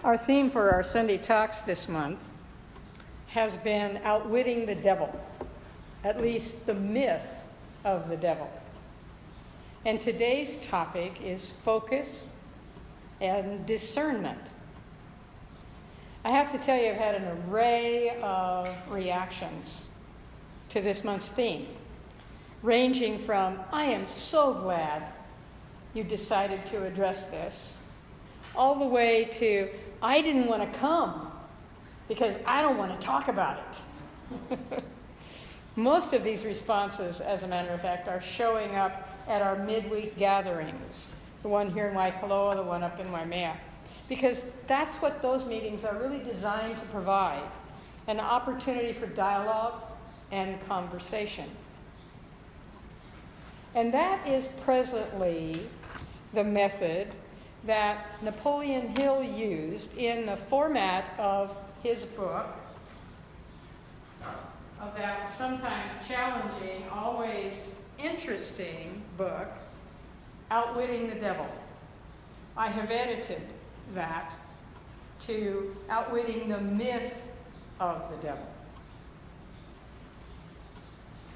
Our theme for our Sunday talks this month has been Outwitting the Devil, at least the myth of the devil. And today's topic is focus and discernment. I have to tell you, I've had an array of reactions to this month's theme, ranging from, I am so glad you decided to address this, all the way to, I didn't want to come because I don't want to talk about it. Most of these responses, as a matter of fact, are showing up at our midweek gatherings, the one here in Waikoloa, the one up in Waimea, because that's what those meetings are really designed to provide, an opportunity for dialogue and conversation. And that is presently the method that Napoleon Hill used in the format of his book, of that sometimes challenging, always interesting book, Outwitting the Devil. I have edited that to Outwitting the Myth of the Devil.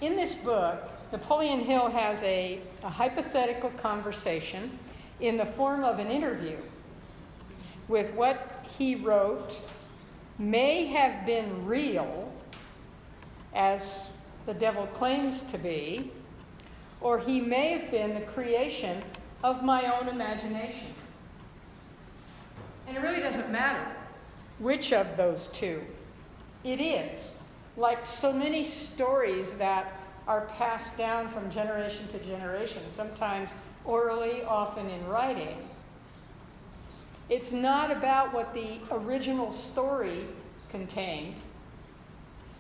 In this book, Napoleon Hill has a hypothetical conversation in the form of an interview with what he wrote may have been real, as the devil claims to be, or he may have been the creation of my own imagination. And it really doesn't matter which of those two it is. Like so many stories that are passed down from generation to generation, sometimes orally, often in writing. It's not about what the original story contained.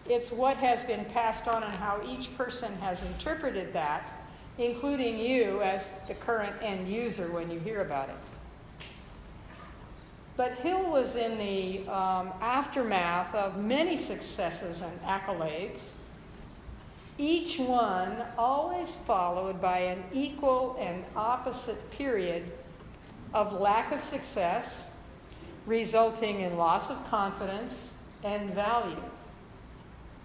It's what has been passed on and how each person has interpreted that, including you as the current end user when you hear about it. But Hill was in the aftermath of many successes and accolades, each one always followed by an equal and opposite period of lack of success, resulting in loss of confidence and value,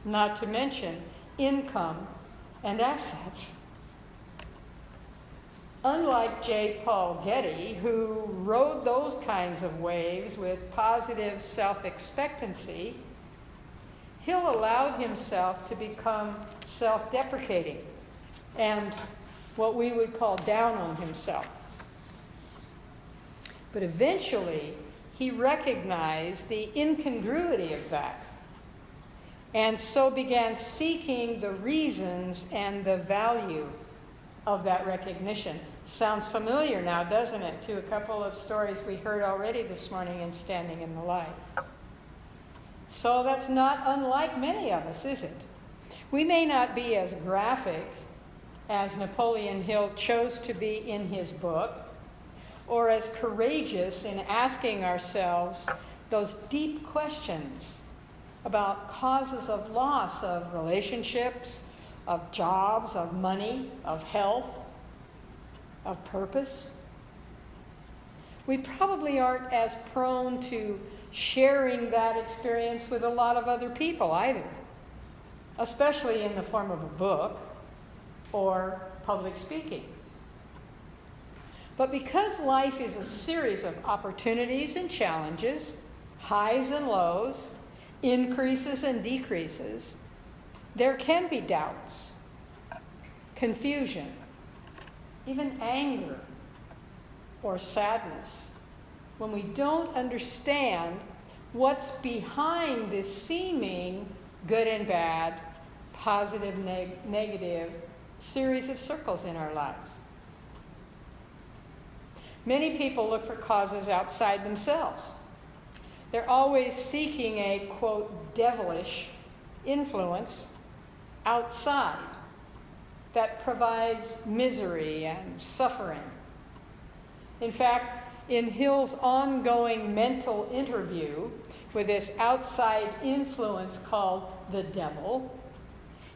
not to mention income and assets. Unlike J. Paul Getty, who rode those kinds of waves with positive self-expectancy, Hill allowed himself to become self-deprecating and what we would call down on himself. But eventually, he recognized the incongruity of that, and so began seeking the reasons and the value of that recognition. Sounds familiar now, doesn't it, to a couple of stories we heard already this morning in Standing in the Light. So that's not unlike many of us, is it? We may not be as graphic as Napoleon Hill chose to be in his book, or as courageous in asking ourselves those deep questions about causes of loss of relationships, of jobs, of money, of health, of purpose. We probably aren't as prone to sharing that experience with a lot of other people either, especially in the form of a book or public speaking. But because life is a series of opportunities and challenges, highs and lows, increases and decreases, there can be doubts, confusion, even anger or sadness when we don't understand what's behind this seeming good and bad, positive, negative series of circles in our lives. Many people look for causes outside themselves. They're always seeking a, quote, devilish influence outside that provides misery and suffering. In fact, in Hill's ongoing mental interview with this outside influence called the devil,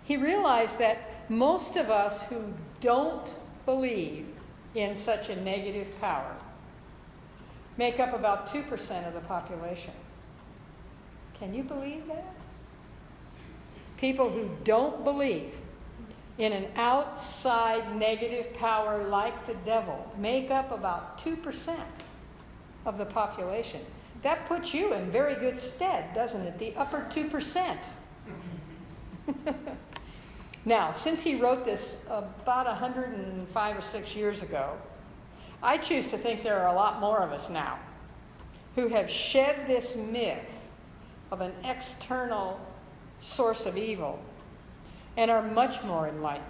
he realized that most of us who don't believe in such a negative power make up about 2% of the population. Can you believe that? People who don't believe in an outside negative power like the devil make up about 2% of the population. That puts you in very good stead, doesn't it? The upper 2%. Now, since he wrote this about 105 or 6 years ago, I choose to think there are a lot more of us now who have shed this myth of an external source of evil and are much more enlightened,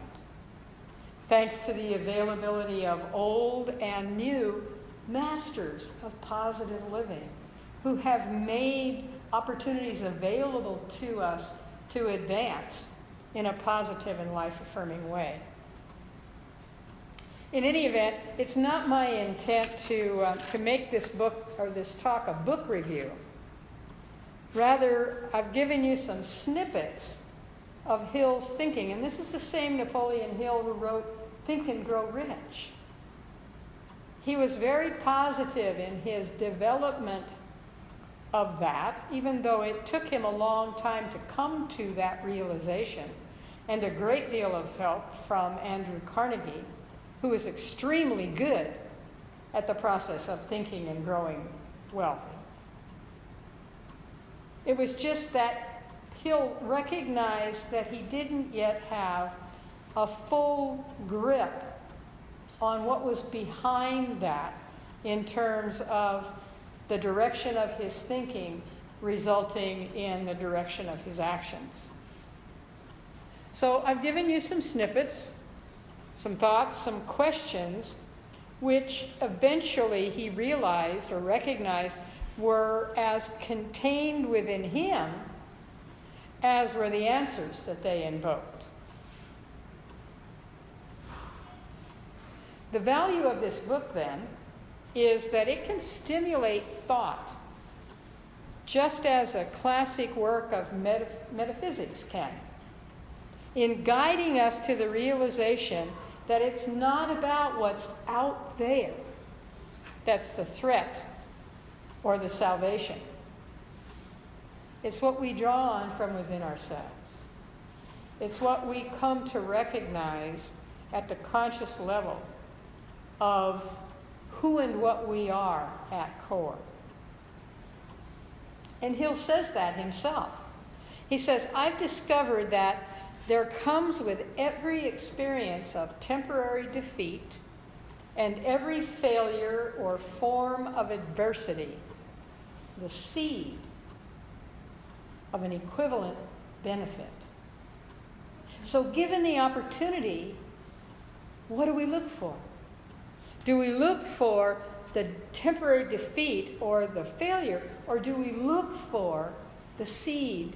thanks to the availability of old and new masters of positive living who have made opportunities available to us to advance in a positive and life-affirming way. In any event, it's not my intent to make this book or this talk a book review. Rather, I've given you some snippets of Hill's thinking, and this is the same Napoleon Hill who wrote Think and Grow Rich. He was very positive in his development of that, even though it took him a long time to come to that realization, and a great deal of help from Andrew Carnegie, who is extremely good at the process of thinking and growing wealthy. It was just that Hill recognized that he didn't yet have a full grip on what was behind that in terms of the direction of his thinking resulting in the direction of his actions. So I've given you some snippets, some thoughts, some questions, which eventually he realized or recognized were as contained within him as were the answers that they invoked. The value of this book, then, is that it can stimulate thought, just as a classic work of metaphysics can, in guiding us to the realization that it's not about what's out there that's the threat or the salvation. It's what we draw on from within ourselves. It's what we come to recognize at the conscious level of who and what we are at core. And Hill says that himself. He says, I've discovered that there comes with every experience of temporary defeat and every failure or form of adversity the seed of an equivalent benefit. So given the opportunity, what do we look for? Do we look for the temporary defeat or the failure, or do we look for the seed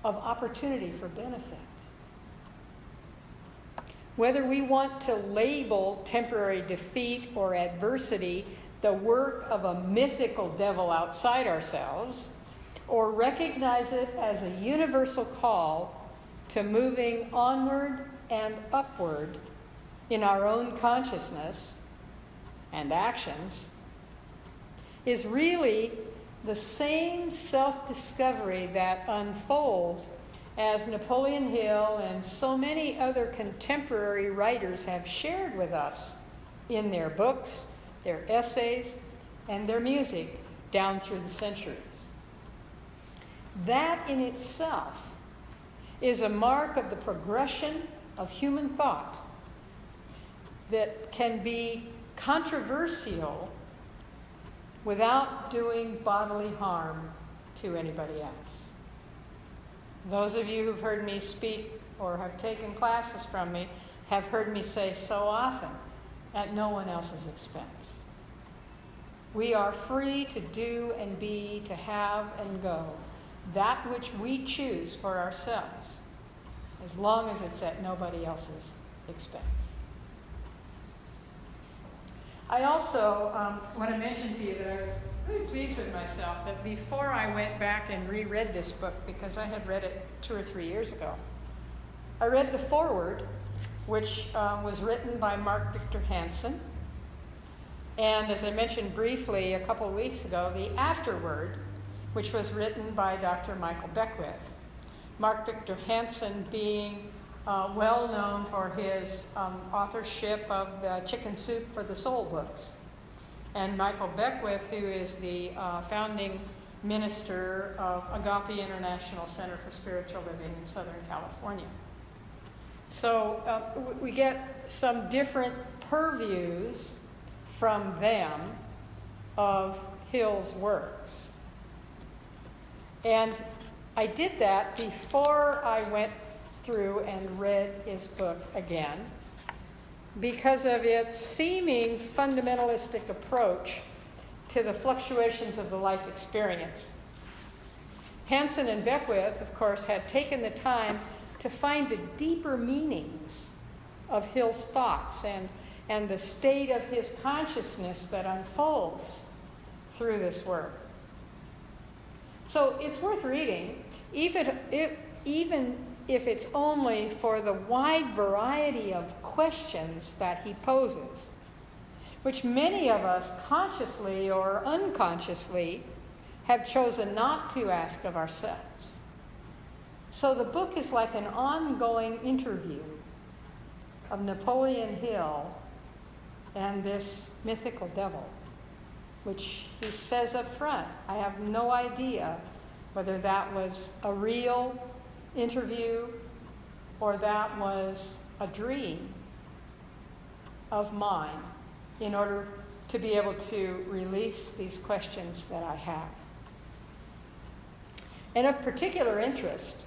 of opportunity for benefit? Whether we want to label temporary defeat or adversity the work of a mythical devil outside ourselves, or recognize it as a universal call to moving onward and upward in our own consciousness and actions, is really the same self-discovery that unfolds as Napoleon Hill and so many other contemporary writers have shared with us in their books, their essays, and their music down through the centuries. That in itself is a mark of the progression of human thought that can be controversial without doing bodily harm to anybody else. Those of you who've heard me speak or have taken classes from me have heard me say so often, at no one else's expense. We are free to do and be, to have and go, that which we choose for ourselves, as long as it's at nobody else's expense. I also want to mention to you that I was really pleased with myself that before I went back and reread this book, because I had read it 2 or 3 years ago, I read the foreword, which was written by Mark Victor Hansen, And as I mentioned briefly a couple of weeks ago, the afterword, which was written by Dr. Michael Beckwith. Mark Victor Hansen being well known for his authorship of the Chicken Soup for the Soul books. And Michael Beckwith, who is the founding minister of Agape International Center for Spiritual Living in Southern California. So we get some different purviews from them of Hill's works. And I did that before I went through and read his book again, because of its seeming fundamentalistic approach to the fluctuations of the life experience. Hansen and Beckwith, of course, had taken the time to find the deeper meanings of Hill's thoughts and the state of his consciousness that unfolds through this work. So it's worth reading, even if it's only for the wide variety of questions that he poses, which many of us consciously or unconsciously have chosen not to ask of ourselves. So the book is like an ongoing interview of Napoleon Hill and this mythical devil, which he says up front, I have no idea whether that was a real interview or that was a dream of mine in order to be able to release these questions that I have. And of particular interest,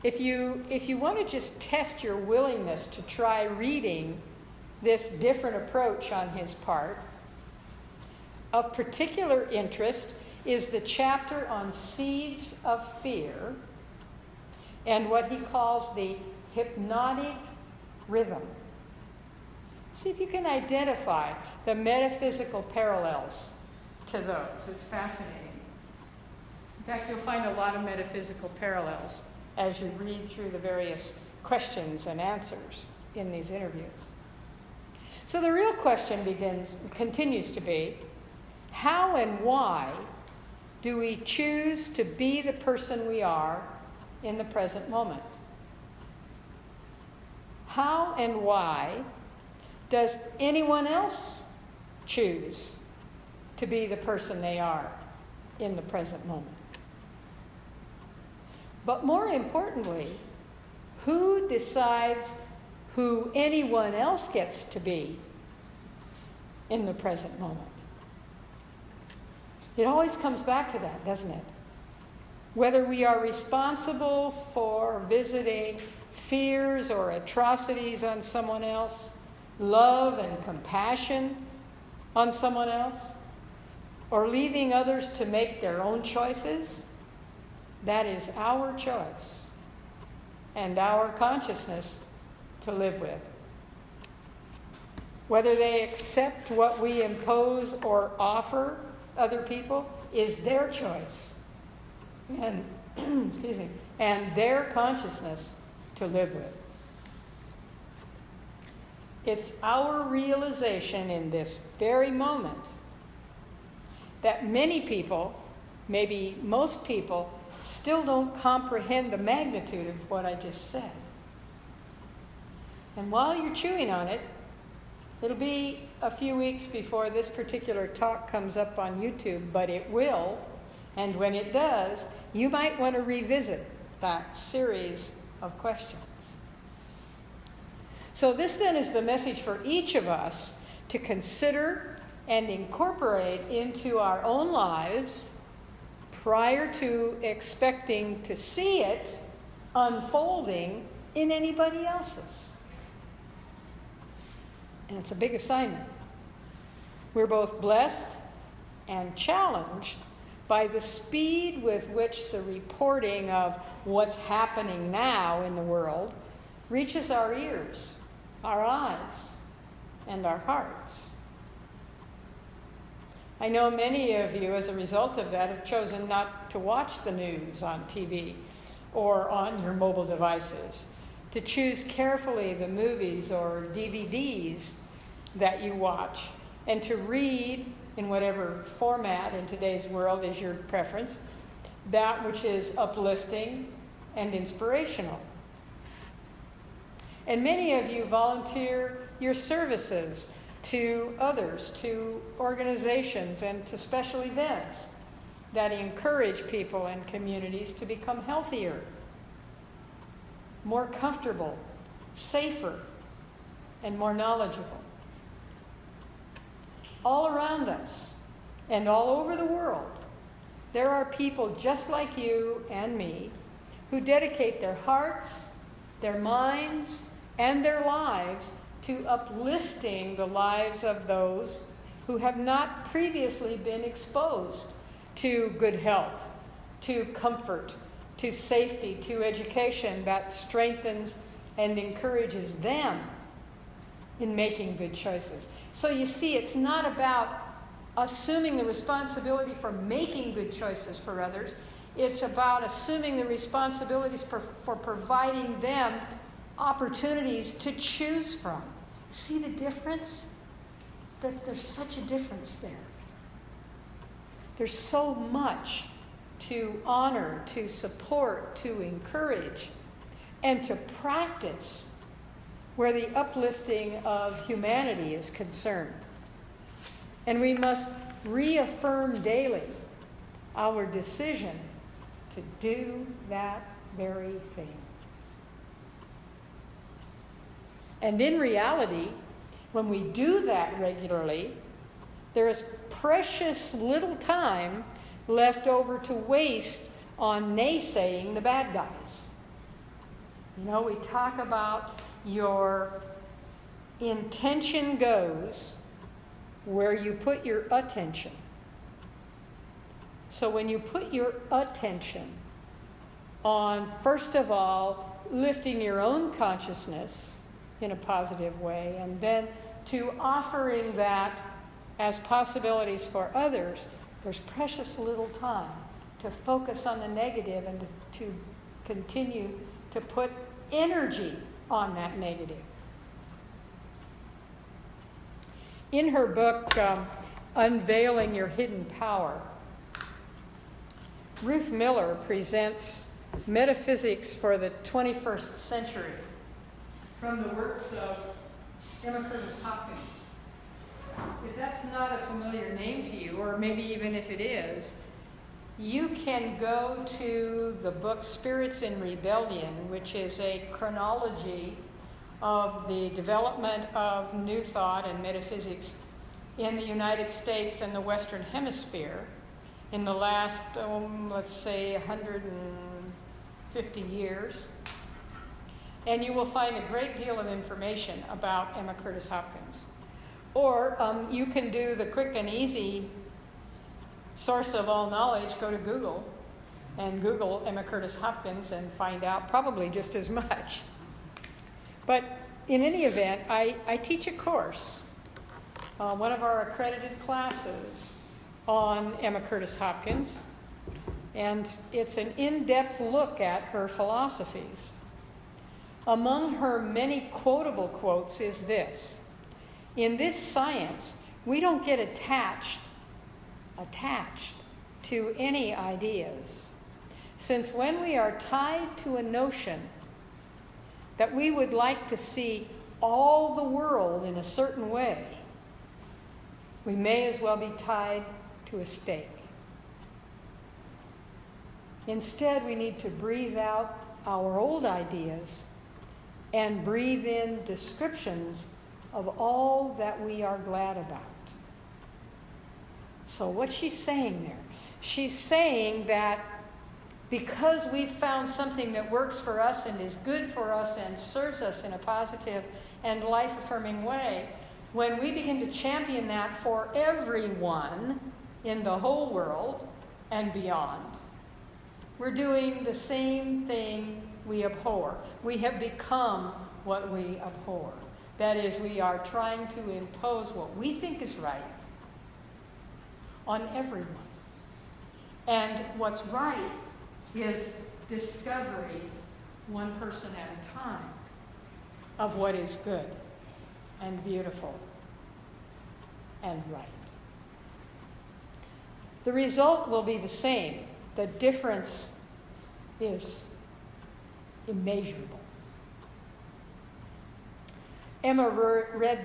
if you want to just test your willingness to try reading this different approach on his part, of particular interest is the chapter on seeds of fear and what he calls the hypnotic rhythm. See if you can identify the metaphysical parallels to those. It's fascinating. In fact, you'll find a lot of metaphysical parallels as you read through the various questions and answers in these interviews. So the real question continues to be, how and why do we choose to be the person we are in the present moment? How and why does anyone else choose to be the person they are in the present moment? But more importantly, who decides who anyone else gets to be in the present moment? It always comes back to that, doesn't it? Whether we are responsible for visiting fears or atrocities on someone else, love and compassion on someone else, or leaving others to make their own choices, that is our choice and our consciousness to live with. Whether they accept what we impose or offer other people is their choice and excuse me, and their consciousness to live with. It's our realization in this very moment that many people, maybe most people, still don't comprehend the magnitude of what I just said. And while you're chewing on it, it'll be a few weeks before this particular talk comes up on YouTube, but it will. And when it does, you might want to revisit that series of questions. So this then is the message for each of us to consider and incorporate into our own lives prior to expecting to see it unfolding in anybody else's. And it's a big assignment. We're both blessed and challenged by the speed with which the reporting of what's happening now in the world reaches our ears, our eyes, and our hearts. I know many of you, as a result of that, have chosen not to watch the news on TV or on your mobile devices, to choose carefully the movies or DVDs that you watch, and to read, in whatever format in today's world is your preference, that which is uplifting and inspirational. And many of you volunteer your services to others, to organizations, and to special events that encourage people and communities to become healthier, more comfortable, safer, and more knowledgeable. All around us and all over the world, there are people just like you and me who dedicate their hearts, their minds, and their lives to uplifting the lives of those who have not previously been exposed to good health, to comfort, to safety, to education that strengthens and encourages them in making good choices. So you see, it's not about assuming the responsibility for making good choices for others. It's about assuming the responsibilities for providing them opportunities to choose from. See the difference? That there's such a difference there. There's so much to honor, to support, to encourage, and to practice where the uplifting of humanity is concerned. And we must reaffirm daily our decision to do that very thing. And in reality, when we do that regularly, there is precious little time left over to waste on naysaying the bad guys. You know, we talk about your intention goes where you put your attention. So when you put your attention on, first of all, lifting your own consciousness in a positive way, and then to offering that as possibilities for others, there's precious little time to focus on the negative and to continue to put energy on that negative. In her book, Unveiling Your Hidden Power, Ruth Miller presents metaphysics for the 21st century from the works of Emma Curtis Hopkins. If that's not a familiar name to you, or maybe even if it is, you can go to the book Spirits in Rebellion, which is a chronology of the development of New Thought and metaphysics in the United States and the Western Hemisphere in the last, let's say, 150 years. And you will find a great deal of information about Emma Curtis Hopkins. Or you can do the quick and easy source of all knowledge, go to Google and Google Emma Curtis Hopkins and find out probably just as much. But in any event, I teach a course, one of our accredited classes on Emma Curtis Hopkins, and it's an in-depth look at her philosophies. Among her many quotable quotes is this: in this science, we don't get attached to any ideas, since when we are tied to a notion that we would like to see all the world in a certain way, we may as well be tied to a stake. Instead, we need to breathe out our old ideas and breathe in descriptions of all that we are glad about. So what's she saying there? She's saying that because we've found something that works for us and is good for us and serves us in a positive and life-affirming way, when we begin to champion that for everyone in the whole world and beyond, we're doing the same thing we abhor. We have become what we abhor. That is, we are trying to impose what we think is right on everyone. And what's right is discovery, one person at a time, of what is good and beautiful. and right. The result will be the same. The difference is immeasurable. Emma read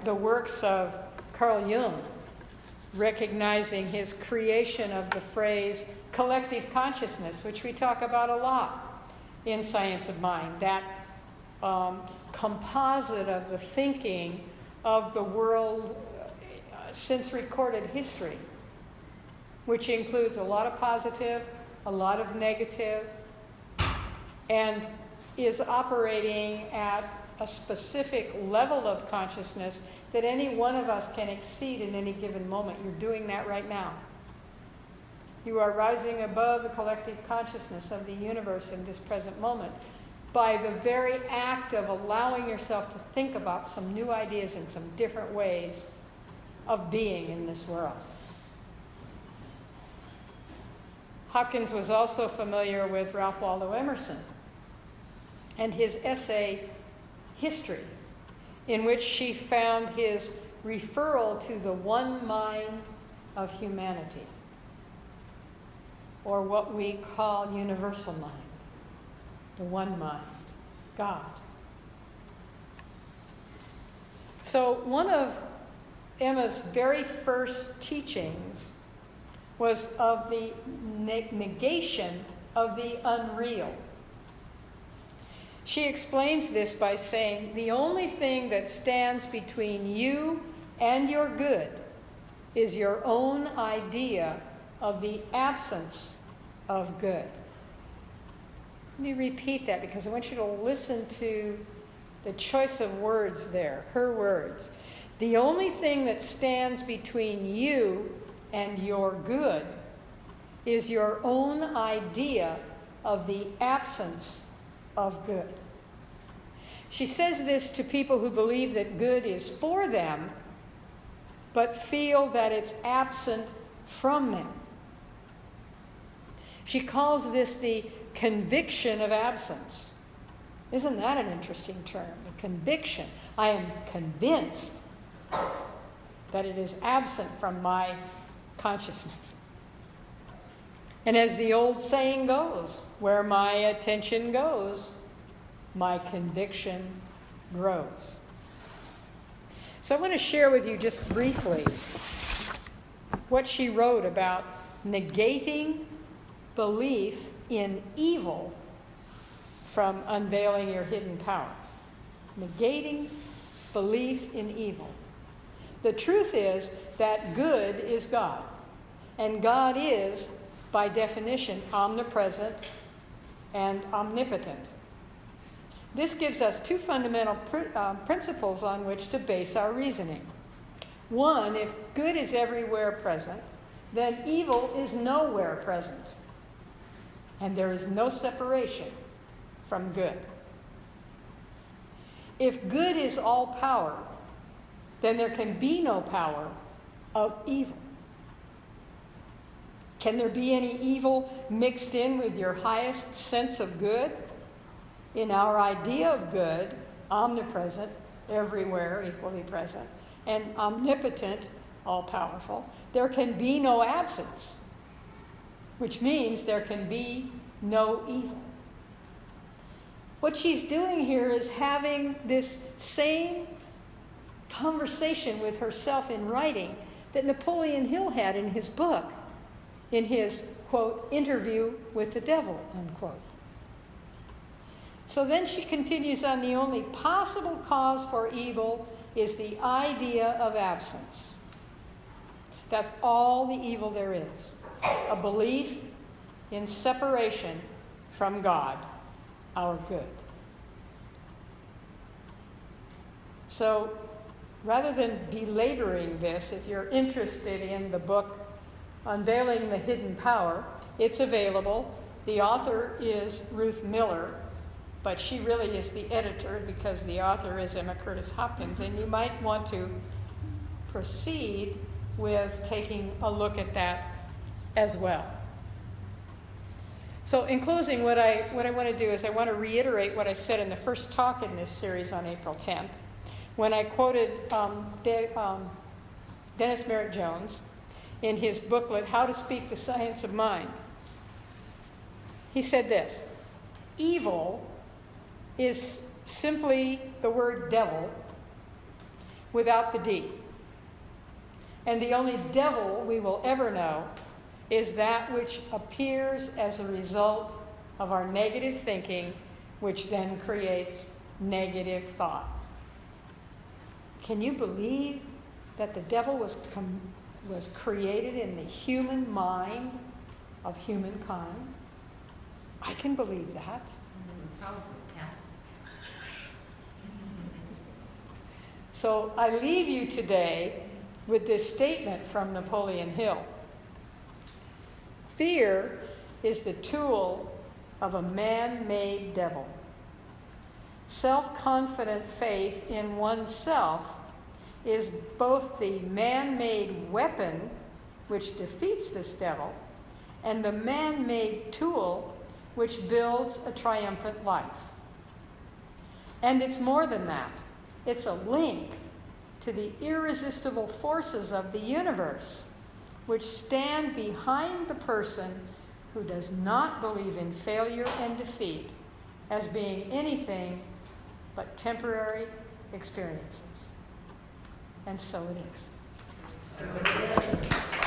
the works of Carl Jung, recognizing his creation of the phrase collective consciousness, which we talk about a lot in Science of Mind, that composite of the thinking of the world since recorded history, which includes a lot of positive, a lot of negative, and is operating at a specific level of consciousness that any one of us can exceed in any given moment. You're doing that right now. You are rising above the collective consciousness of the universe in this present moment by the very act of allowing yourself to think about some new ideas and some different ways of being in this world. Hopkins was also familiar with Ralph Waldo Emerson and his essay, History, in which she found his referral to the one mind of humanity, or what we call universal mind, the one mind, God. So one of Emma's very first teachings was of the negation of the unreal. She explains this by saying, the only thing that stands between you and your good is your own idea of the absence of good. Let me repeat that because I want you to listen to the choice of words there, her words. The only thing that stands between you and your good is your own idea of the absence of good. She says this to people who believe that good is for them, but feel that it's absent from them. She calls this the conviction of absence. Isn't that an interesting term? The conviction. I am convinced that it is absent from my consciousness. And as the old saying goes, where my attention goes, my conviction grows. So I want to share with you just briefly what she wrote about negating belief in evil from unveiling your hidden power. Negating belief in evil. The truth is that good is God, and God is, by definition, omnipresent and omnipotent. This gives us two fundamental principles on which to base our reasoning. One, if good is everywhere present, then evil is nowhere present, and there is no separation from good. If good is all power, then there can be no power of evil. Can there be any evil mixed in with your highest sense of good? In our idea of good, omnipresent, everywhere, equally present, and omnipotent, all-powerful, there can be no absence, which means there can be no evil. What she's doing here is having this same conversation with herself in writing that Napoleon Hill had in his book, in his, quote, interview with the devil, unquote. So then she continues on, the only possible cause for evil is the idea of absence. That's all the evil there is. A belief in separation from God, our good. So rather than belaboring this, if you're interested in the book Unveiling the Hidden Power, it's available. The author is Ruth Miller, but she really is the editor because the author is Emma Curtis Hopkins, and you might want to proceed with taking a look at that as well. So in closing, what I want to do is I want to reiterate what I said in the first talk in this series on April 10th, when I quoted Dennis Merritt Jones, in his booklet, How to Speak the Science of Mind. He said this: evil is simply the word devil without the D. And the only devil we will ever know is that which appears as a result of our negative thinking, which then creates negative thought. Can you believe that the devil was created in the human mind of humankind? I can believe that. So I leave you today with this statement from Napoleon Hill. Fear is the tool of a man-made devil. Self-confident faith in oneself is both the man-made weapon which defeats this devil and the man-made tool which builds a triumphant life. And it's more than that. It's a link to the irresistible forces of the universe, which stand behind the person who does not believe in failure and defeat as being anything but temporary experiences. And so it is. So it is.